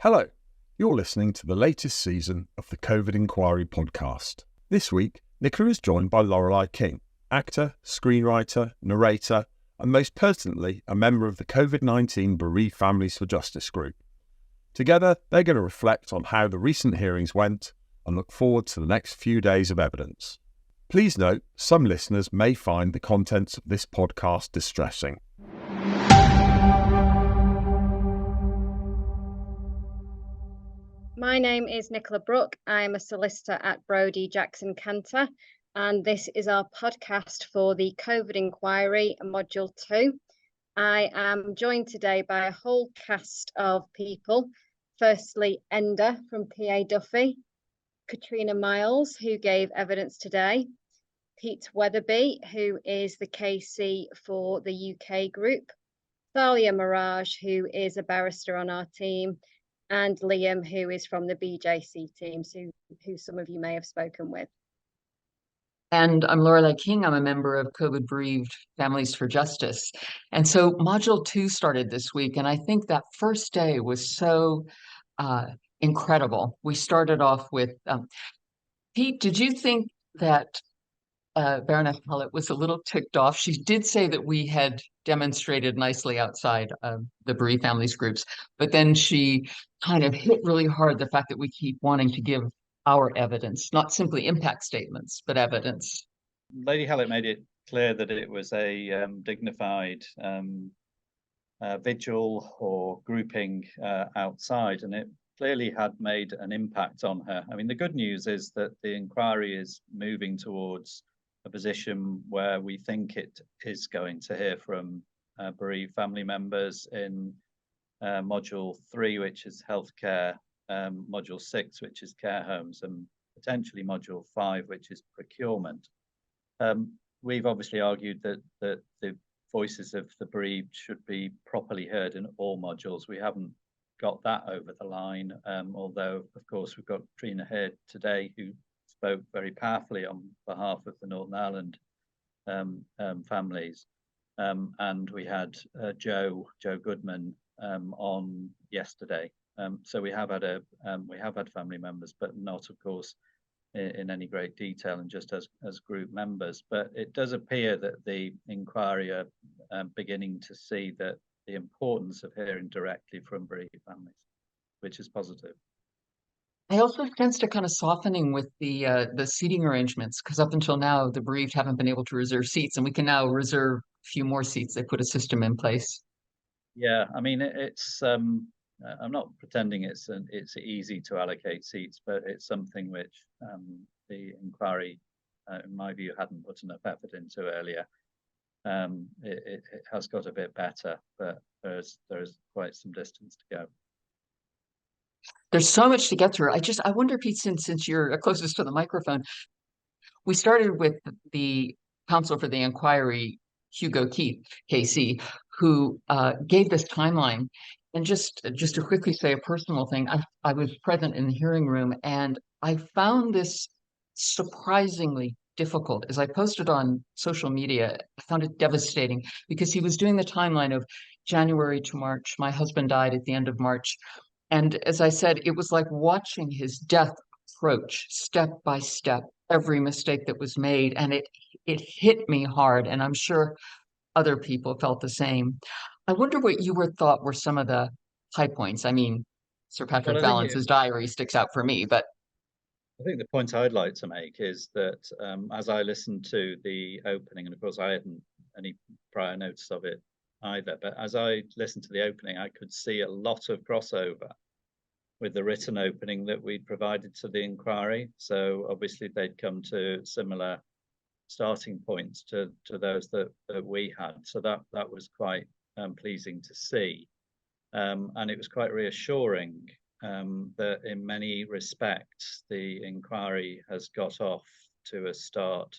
Hello, you're listening to the latest season of the COVID Inquiry podcast. This week, Nicola is joined by Lorelei King, actor, screenwriter, narrator, and most pertinently, a member of the COVID-19 Bereaved Families for Justice group. Together, they're going to reflect on how the recent hearings went and look forward to the next few days of evidence. Please note, some listeners may find the contents of this podcast distressing. My name is Nicola Brook. I'm a solicitor at Broudie, Canter, and this is our podcast for the COVID Inquiry, Module 2. I am joined today by a whole cast of people. Firstly, Enda from PA Duffy, Catriona Myles, who gave evidence today, Pete Weatherby, who is the KC for the UK group, Thalia, who is a barrister on our team, and Liam, who is from the BJC team, who some of you may have spoken with. And I'm Lorelei King. I'm a member of COVID Bereaved Families for Justice. And so Module 2 started this week, and I think that first day was so incredible. We started off with, Pete, did you think that Baroness Hallett was a little ticked off? She did say that we had demonstrated nicely outside the bereaved families groups, but then she kind of hit really hard the fact that we keep wanting to give our evidence, not simply impact statements, but evidence. Lady Hallett made it clear that it was a dignified vigil or grouping outside, and it clearly had made an impact on her. I mean, the good news is that the inquiry is moving towards a position where we think it is going to hear from bereaved family members in Module 3, which is healthcare, Module 6, which is care homes, and potentially Module 5, which is procurement. We've obviously argued that the voices of the bereaved should be properly heard in all modules. We haven't got that over the line, although, of course, we've got Trina here today who spoke very powerfully on behalf of the Northern Ireland families. And we had Joe Goodman on yesterday. So we have had family members, but not, of course, in any great detail and just as group members. But it does appear that the inquiry are beginning to see that the importance of hearing directly from bereaved families, which is positive. I also sensed a kind of softening with the seating arrangements, because up until now, the bereaved haven't been able to reserve seats, and we can now reserve a few more seats. They put a system in place. Yeah, I mean, it's I'm not pretending it's easy to allocate seats, but it's something which the inquiry, in my view, hadn't put enough effort into earlier. It has got a bit better, but there's quite some distance to go. There's so much to get through. I wonder, Pete, since you're closest to the microphone, we started with the counsel for the inquiry, Hugo Keith, KC, who gave this timeline. And just to quickly say a personal thing, I was present in the hearing room, and I found this surprisingly difficult. As I posted on social media, I found it devastating because he was doing the timeline of January to March. My husband died at the end of March. And as I said, it was like watching his death approach step by step, every mistake that was made. And it hit me hard. And I'm sure other people felt the same. I wonder what you thought were some of the high points. I mean, Sir Patrick Valance's diary sticks out for me, but I think the point I'd like to make is that as I listened to the opening, and of course I hadn't any prior notice of it either, but as I listened to the opening, I could see a lot of crossover with the written opening that we'd provided to the inquiry. So obviously they'd come to similar starting points to those that we had. So that was quite pleasing to see. And it was quite reassuring that in many respects, the inquiry has got off to a start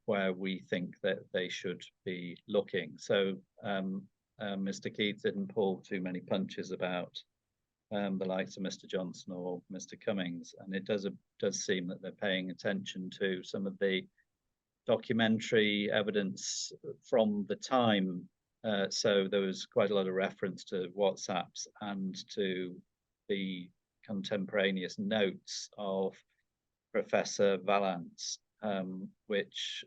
where we think that they should be looking. So Mr. Keith didn't pull too many punches about the likes of Mr. Johnson or Mr. Cummings, and it does seem that they're paying attention to some of the documentary evidence from the time So there was quite a lot of reference to WhatsApps and to the contemporaneous notes of Professor Valance, which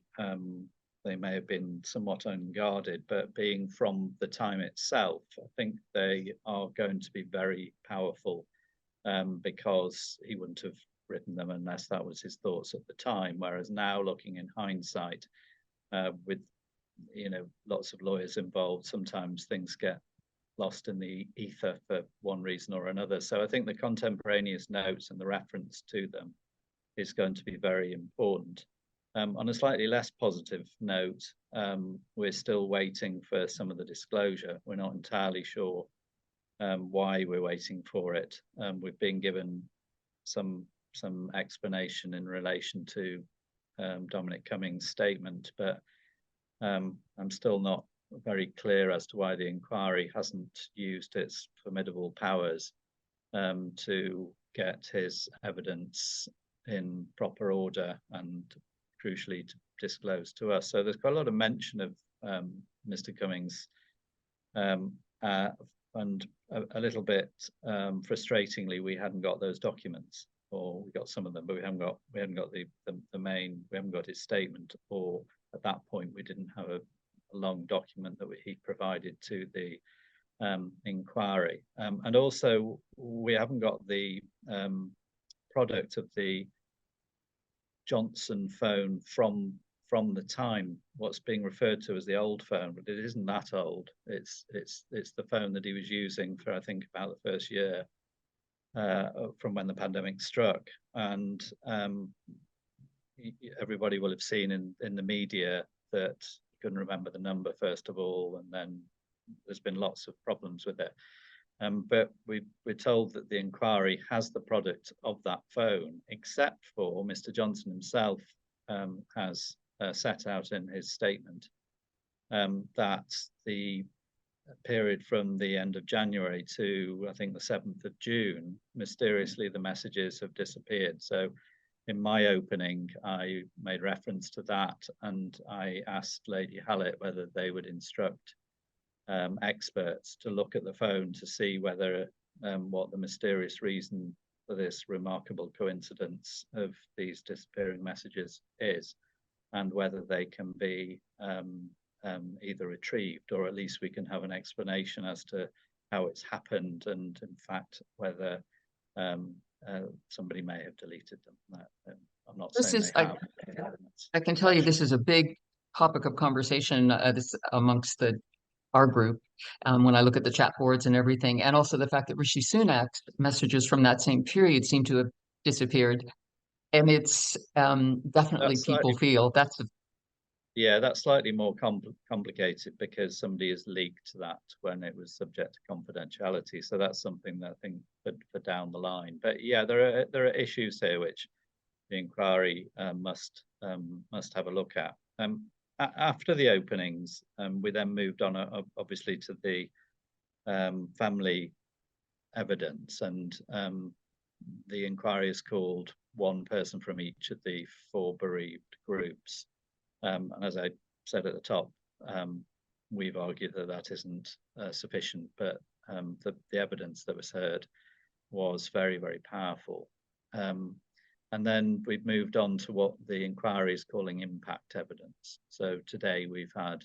they may have been somewhat unguarded, but being from the time itself, I think they are going to be very powerful, because he wouldn't have written them unless that was his thoughts at the time. Whereas now, looking in hindsight, with lots of lawyers involved, sometimes things get lost in the ether for one reason or another. So I think the contemporaneous notes and the reference to them is going to be very important. On a slightly less positive note, we're still waiting for some of the disclosure. We're not entirely sure why we're waiting for it. We've been given some explanation in relation to Dominic Cummings' statement, but I'm still not very clear as to why the inquiry hasn't used its formidable powers to get his evidence in proper order and crucially to disclose to us. So there's quite a lot of mention of Mr. Cummings, and a little bit frustratingly, we hadn't got those documents, or we got some of them, but we haven't got the main. We haven't got his statement, or at that point we didn't have a long document that he provided to the inquiry, and also we haven't got the product of the Johnson phone from the time, what's being referred to as the old phone, but it isn't that old. It's the phone that he was using for, I think, about the first year from when the pandemic struck. And everybody will have seen in the media that he couldn't remember the number, first of all, and then there's been lots of problems with it. But we're told that the inquiry has the product of that phone, except for Mr. Johnson himself has set out in his statement that the period from the end of January to, I think, the 7th of June, mysteriously the messages have disappeared. So in my opening, I made reference to that, and I asked Lady Hallett whether they would instruct experts to look at the phone to see whether what the mysterious reason for this remarkable coincidence of these disappearing messages is, and whether they can be either retrieved, or at least we can have an explanation as to how it's happened, and in fact whether somebody may have deleted them. I'm not saying they have. I can tell you this is a big topic of conversation this amongst our group, when I look at the chat boards and everything, and also the fact that Rishi Sunak's messages from that same period seem to have disappeared. And it's definitely people feel that's that's slightly more complicated, because somebody has leaked that when it was subject to confidentiality. So that's something that I think for down the line. But yeah, there are issues here which the inquiry must have a look at. After the openings, we then moved on, obviously, to the family evidence, and the inquiry is called one person from each of the 4 bereaved groups. And as I said at the top, we've argued that isn't sufficient, but the evidence that was heard was very, very powerful. And then we've moved on to what the inquiry is calling impact evidence. So today we've had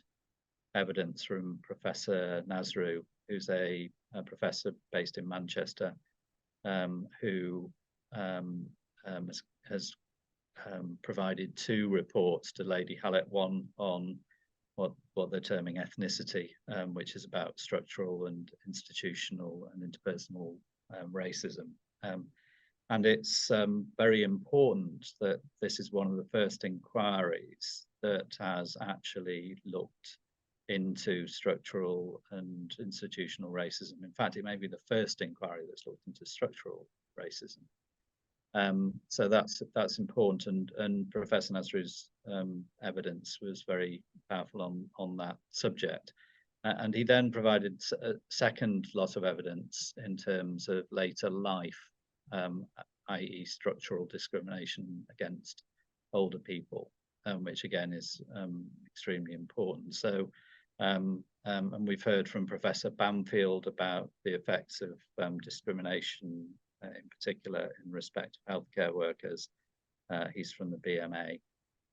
evidence from Professor Nasru, who's a professor based in Manchester, who has provided 2 reports to Lady Hallett, one on what they're terming ethnicity, which is about structural and institutional and interpersonal racism. And it's very important that this is one of the first inquiries that has actually looked into structural and institutional racism. In fact, it may be the first inquiry that's looked into structural racism. So that's important, and Professor Nasru's evidence was very powerful on that subject. And he then provided a second lot of evidence in terms of later life, i.e. structural discrimination against older people, which again is extremely important. So And we've heard from Professor Bamfield about the effects of discrimination, in particular in respect of healthcare workers. He's from the BMA.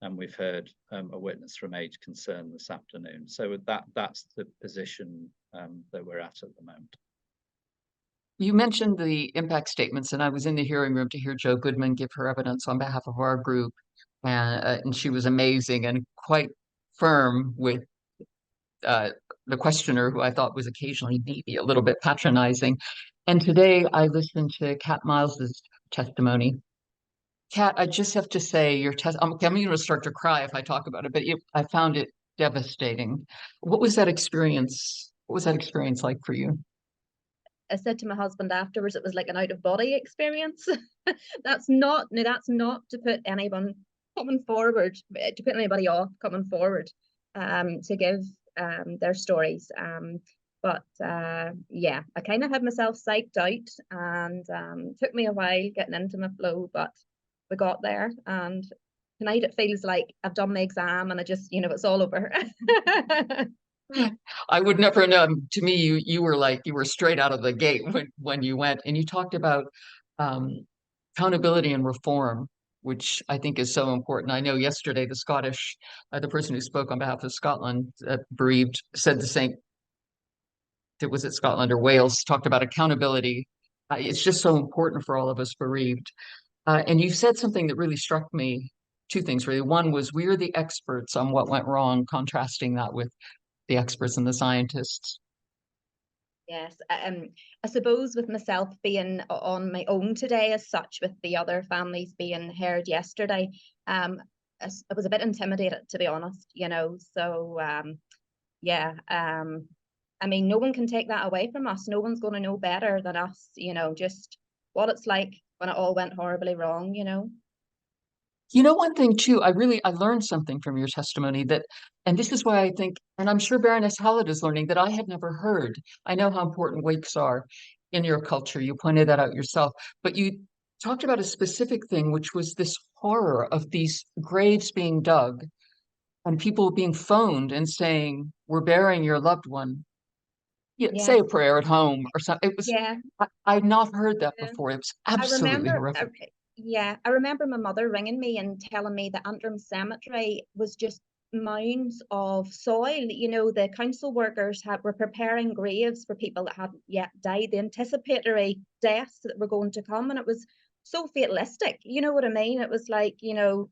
And we've heard a witness from Age Concern this afternoon. So that's the position that we're at the moment. You mentioned the impact statements, and I was in the hearing room to hear Jo Goodman give her evidence on behalf of our group, and she was amazing and quite firm with the questioner, who I thought was occasionally maybe a little bit patronizing. And today I listened to Cat Myles's testimony. Cat, I just have to say, your I'm going to start to cry if I talk about it, but I found it devastating. What was that experience? What was that experience like for you? I said to my husband afterwards, it was like an out-of-body experience. That's not to put anyone coming forward, to put anybody off coming forward to give their stories. But yeah, I kind of had myself psyched out, and took me a while getting into my flow, but we got there, and tonight it feels like I've done my exam and I just, it's all over. I would never know. To me, you were straight out of the gate when you went, and you talked about accountability and reform, which I think is so important. I know yesterday the person who spoke on behalf of Scotland, bereaved, said the same. Was it Scotland or Wales? Talked about accountability. It's just so important for all of us bereaved. And you said something that really struck me. Two things really. One was, we're the experts on what went wrong, contrasting that with the experts and the scientists. Yes, I suppose with myself being on my own today as such, with the other families being heard yesterday, I was a bit intimidated, to be honest, so yeah, I mean, no one can take that away from us. No one's going to know better than us, just what it's like when it all went horribly wrong, One thing too, I learned something from your testimony and this is why I think, and I'm sure Baroness Hallett is learning, that I had never heard. I know how important wakes are in your culture. You pointed that out yourself, but you talked about a specific thing, which was this horror of these graves being dug and people being phoned and saying, "We're burying your loved one. Say a prayer at home," or something. It was, yeah. I'd not heard that before. It was absolutely horrific. I remember my mother ringing me and telling me that Antrim Cemetery was just mounds of soil. The council workers were preparing graves for people that hadn't yet died, the anticipatory deaths that were going to come, and it was so fatalistic. You know what I mean? It was like, it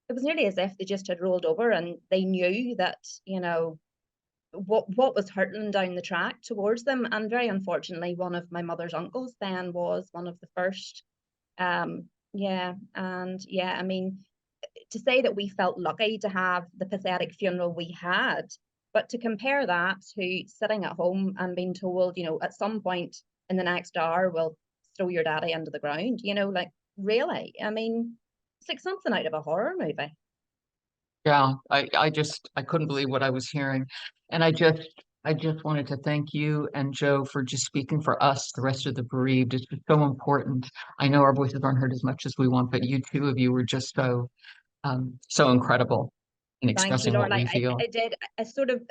was nearly as if they just had rolled over and they knew that, what was hurtling down the track towards them. And very unfortunately, one of my mother's uncles then was one of the first. Yeah, and yeah, I mean, to say that we felt lucky to have the pathetic funeral we had, but to compare that to sitting at home and being told, at some point in the next hour, we'll throw your daddy into the ground, like, really? I mean, it's like something out of a horror movie. Yeah, I couldn't believe what I was hearing. And I just wanted to thank you and Jo for just speaking for us, the rest of the bereaved. It's just so important. I know our voices aren't heard as much as we want, but you two of you were just so incredible in expressing what we feel. I sort of,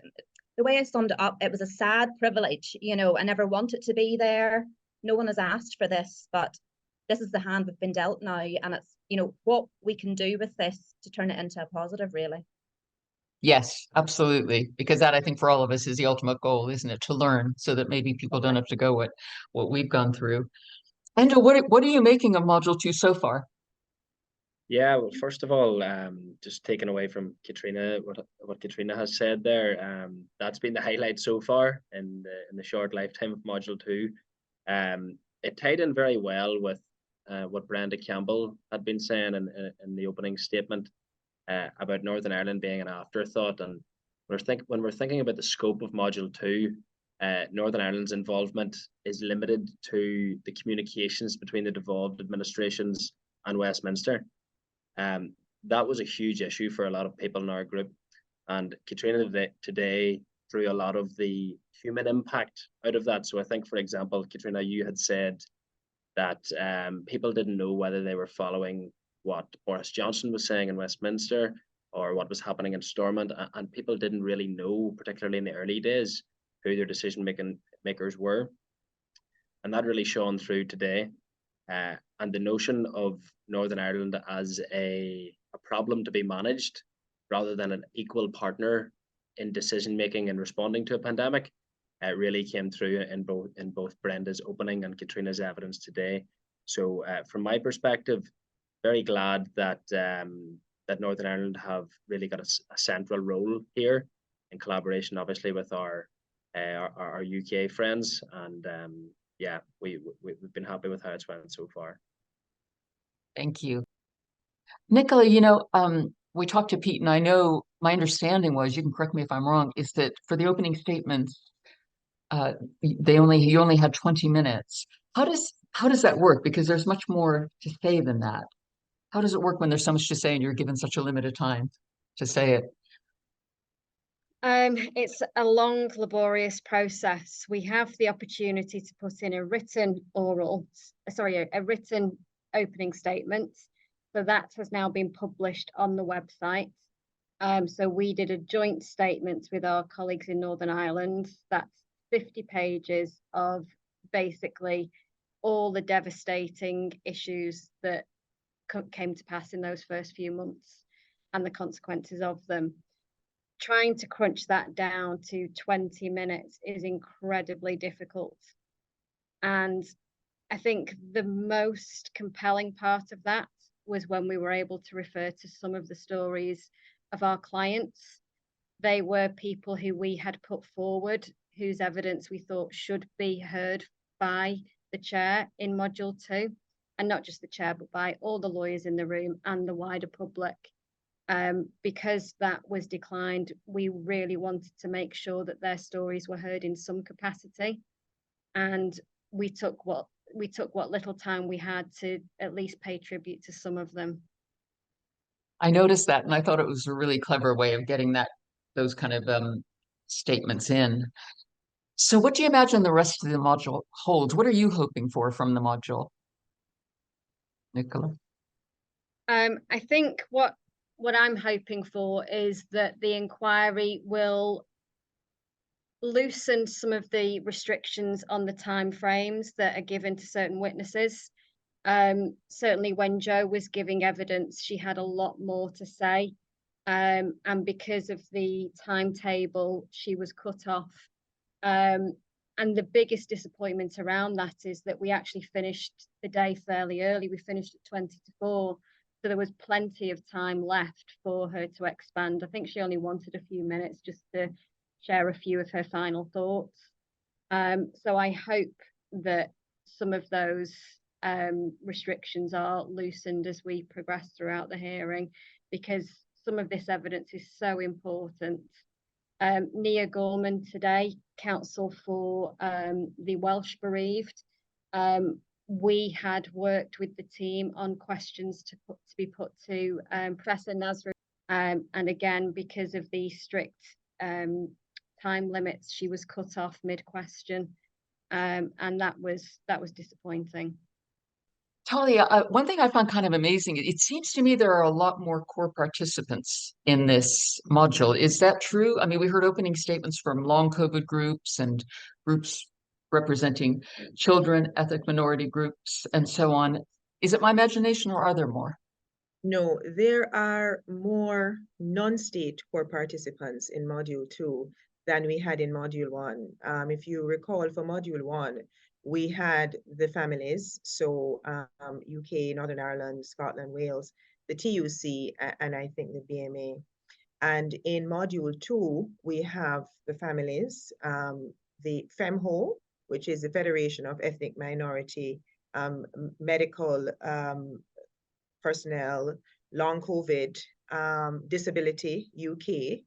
the way I summed it up, it was a sad privilege. I never wanted to be there. No one has asked for this, but this is the hand we've been dealt now, and it's, what we can do with this to turn it into a positive, really. Yes, absolutely. Because that, I think, for all of us is the ultimate goal, isn't it? To learn so that maybe people don't have to go what we've gone through. Enda, what are you making of Module 2 so far? Yeah, well, first of all, just taking away from Catriona, what Catriona has said there, that's been the highlight so far in the short lifetime of Module 2. It tied in very well with what Brenda Campbell had been saying in the opening statement about Northern Ireland being an afterthought. And when we're thinking about the scope of Module 2, Northern Ireland's involvement is limited to the communications between the devolved administrations and Westminster. That was a huge issue for a lot of people in our group. And Catriona today drew a lot of the human impact out of that. So I think, for example, Catriona, you had said that people didn't know whether they were following what Boris Johnson was saying in Westminster or what was happening in Stormont, and people didn't really know, particularly in the early days, who their decision makers were. And that really shone through today. And the notion of Northern Ireland as a problem to be managed rather than an equal partner in decision making and responding to a pandemic really came through in both Brenda's opening and Catriona's evidence today. So from my perspective, very glad that that Northern Ireland have really got a central role here, in collaboration obviously with our UK friends, and yeah, we've been happy with how it's went so far. Thank you. Nicola, we talked to Pete, and I know my understanding was, you can correct me if I'm wrong, is that for the opening statements, he only had 20 minutes. How does that work? Because there's much more to say than that. How does it work when there's so much to say and you're given such a limited time to say it? It's a long, laborious process. We have the opportunity to put in a written opening statement. So that has now been published on the website. So we did a joint statement with our colleagues in Northern Ireland. That's 50 pages of basically all the devastating issues that came to pass in those first few months and the consequences of them. Trying to crunch that down to 20 minutes is incredibly difficult. And I think the most compelling part of that was when we were able to refer to some of the stories of our clients. They were people who we had put forward, whose evidence we thought should be heard by the chair in Module 2, and not just the chair, but by all the lawyers in the room and the wider public. Because that was declined, we really wanted to make sure that their stories were heard in some capacity, and we took what little time we had to at least pay tribute to some of them. I noticed that, and I thought it was a really clever way of getting those kind of statements in. So what do you imagine the rest of the module holds? What are you hoping for from the module, Nicola? I think what I'm hoping for is that the inquiry will loosen some of the restrictions on the time frames that are given to certain witnesses. Certainly when Jo was giving evidence, she had a lot more to say. And because of the timetable, she was cut off. And the biggest disappointment around that is that we actually finished the day fairly early. We finished at 20 to 4. So there was plenty of time left for her to expand. I think she only wanted a few minutes just to share a few of her final thoughts. So I hope that some of those restrictions are loosened as we progress throughout the hearing, because some of this evidence is so important. Nia Gorman today, counsel for the Welsh bereaved, we had worked with the team on questions to be put to Professor Nasri, and again, because of the strict time limits, she was cut off mid-question, and that was disappointing. Thalia, one thing I found kind of amazing, it seems to me there are a lot more core participants in this module. Is that true? I mean, we heard opening statements from long COVID groups and groups representing children, ethnic minority groups, and so on. Is it my imagination, or are there more? No, there are more non-state core participants in Module 2 than we had in Module 1. If you recall, for Module 1, we had the families, so UK, Northern Ireland, Scotland, Wales, the TUC, and I think the BMA. And in Module 2, we have the families, the FEMHO, which is the Federation of Ethnic Minority Medical Personnel, Long COVID, Disability UK,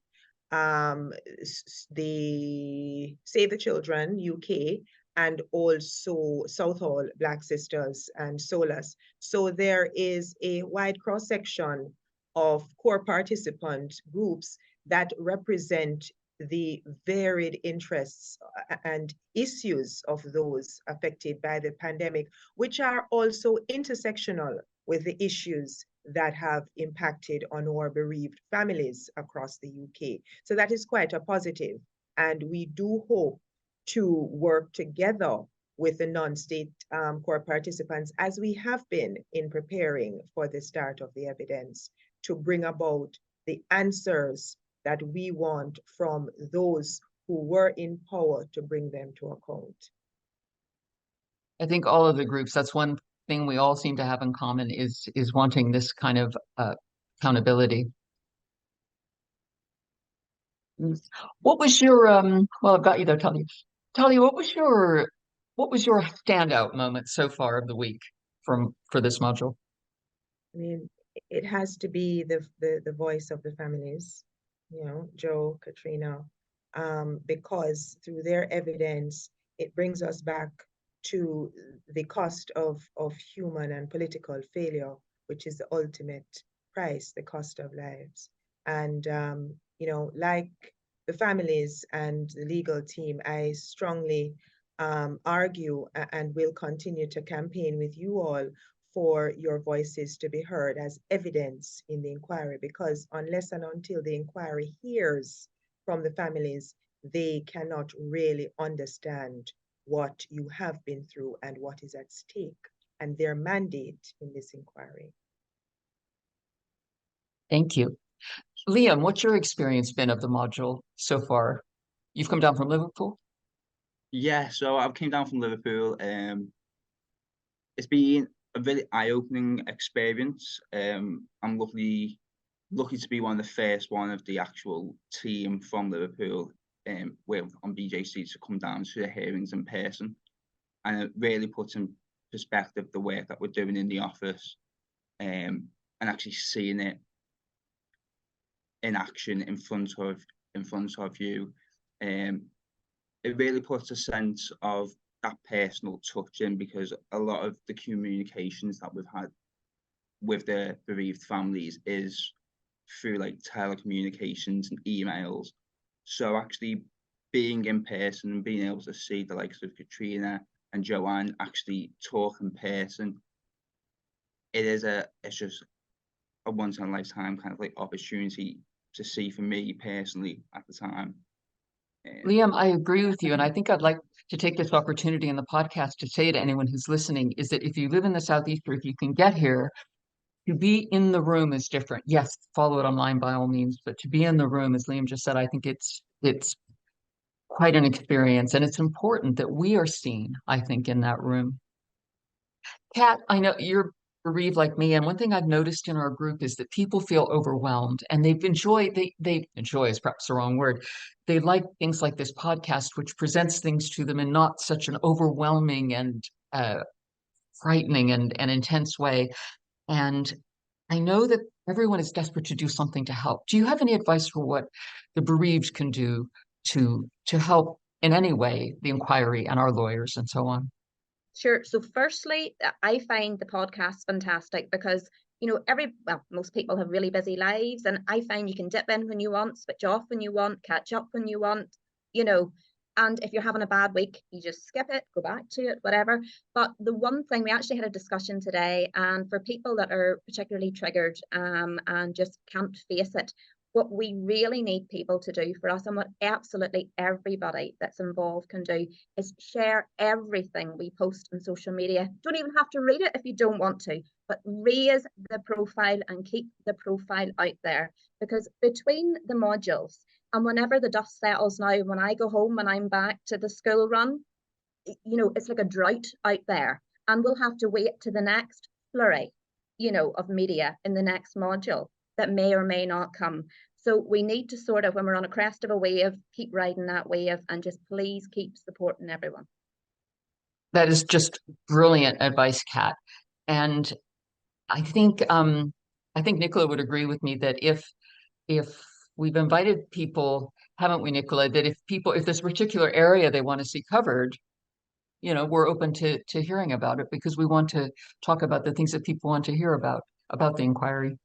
the Save the Children UK, and also Southall Black Sisters and SOLAS. So there is a wide cross-section of core participant groups that represent the varied interests and issues of those affected by the pandemic, which are also intersectional with the issues that have impacted on our bereaved families across the UK. So that is quite a positive. And we do hope to work together with the non-state core participants, as we have been in preparing for the start of the evidence, to bring about the answers that we want from those who were in power to bring them to account. I think all of the groups, that's one thing we all seem to have in common is wanting this kind of accountability. What was your well, I've got you there, Thalia. Thalia, what was your standout moment so far of the week for this module? I mean, it has to be the voice of the families, you know, Joe, Catriona, because through their evidence, it brings us back to the cost of human and political failure, which is the ultimate price, the cost of lives. And, you know, like the families and the legal team, I strongly argue and will continue to campaign with you all for your voices to be heard as evidence in the inquiry, because unless and until the inquiry hears from the families, they cannot really understand what you have been through and what is at stake and their mandate in this inquiry. Thank you. Liam, what's your experience been of the module so far? You've come down from Liverpool? Yeah, so I came down from Liverpool. It's been a really eye-opening experience. I'm lucky to be one of the first one of the actual team from Liverpool on BJC to come down to the hearings in person, and it really puts in perspective the work that we're doing in the office, and actually seeing it in action in front of you. It really puts a sense of that personal touch in, because a lot of the communications that we've had with the bereaved families is through like telecommunications and emails. So actually being in person and being able to see the likes of Catriona and Joanne actually talk in person, it's just a once in a lifetime kind of like opportunity to see for me personally at the time. Liam, I agree with you. And I think I'd like to take this opportunity in the podcast to say to anyone who's listening is that if you live in the Southeast, or if you can get here, to be in the room is different. Yes, follow it online by all means, but to be in the room, as Liam just said, I think it's quite an experience. And it's important that we are seen, I think, in that room. Kat, I know you're bereaved like me, and one thing I've noticed in our group is that people feel overwhelmed, and they enjoy is perhaps the wrong word. They like things like this podcast, which presents things to them in not such an overwhelming and frightening and intense way. And I know that everyone is desperate to do something to help. Do you have any advice for what the bereaved can do to help in any way the inquiry and our lawyers and so on? Sure. So firstly, I find the podcast fantastic because, you know, most people have really busy lives, and I find you can dip in when you want, switch off when you want, catch up when you want, you know, and if you're having a bad week, you just skip it, go back to it, whatever. But the one thing, we actually had a discussion today, and for people that are particularly triggered and just can't face it, what we really need people to do for us, and what absolutely everybody that's involved can do, is share everything we post on social media. Don't even have to read it if you don't want to, but raise the profile and keep the profile out there. Because between the modules and whenever the dust settles now, when I go home and I'm back to the school run, you know, it's like a drought out there, and we'll have to wait to the next flurry, you know, of media in the next module that may or may not come. So we need to sort of, when we're on a crest of a wave, keep riding that wave, and just please keep supporting everyone. That is just brilliant advice, Kat. And I think Nicola would agree with me that if we've invited people, haven't we, Nicola, that if there's a particular area they want to see covered, you know, we're open to hearing about it, because we want to talk about the things that people want to hear about the inquiry.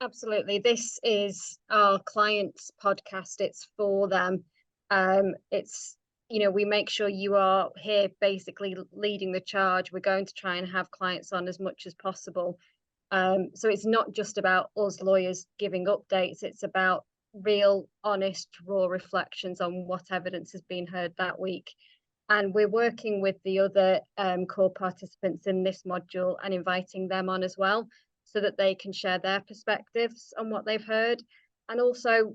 Absolutely. This is our clients' podcast. It's for them. It's, you know, we make sure you are here basically leading the charge. We're going to try and have clients on as much as possible. So it's not just about us lawyers giving updates, it's about real, honest, raw reflections on what evidence has been heard that week. And we're working with the other core participants in this module and inviting them on as well, so that they can share their perspectives on what they've heard, and also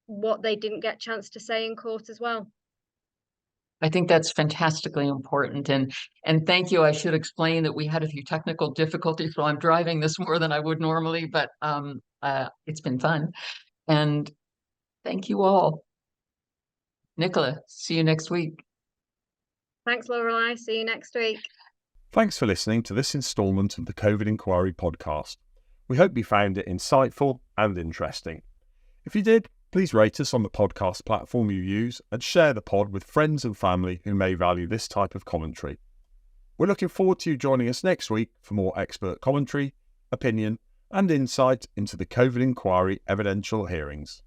what they didn't get a chance to say in court as well. I think that's fantastically important. And thank you. I should explain that we had a few technical difficulties, so I'm driving this more than I would normally, but it's been fun. And thank you all. Nicola, see you next week. Thanks, Lorelei. See you next week. Thanks for listening to this instalment of the COVID Inquiry podcast. We hope you found it insightful and interesting. If you did, please rate us on the podcast platform you use and share the pod with friends and family who may value this type of commentary. We're looking forward to you joining us next week for more expert commentary, opinion, and insight into the COVID Inquiry evidential hearings.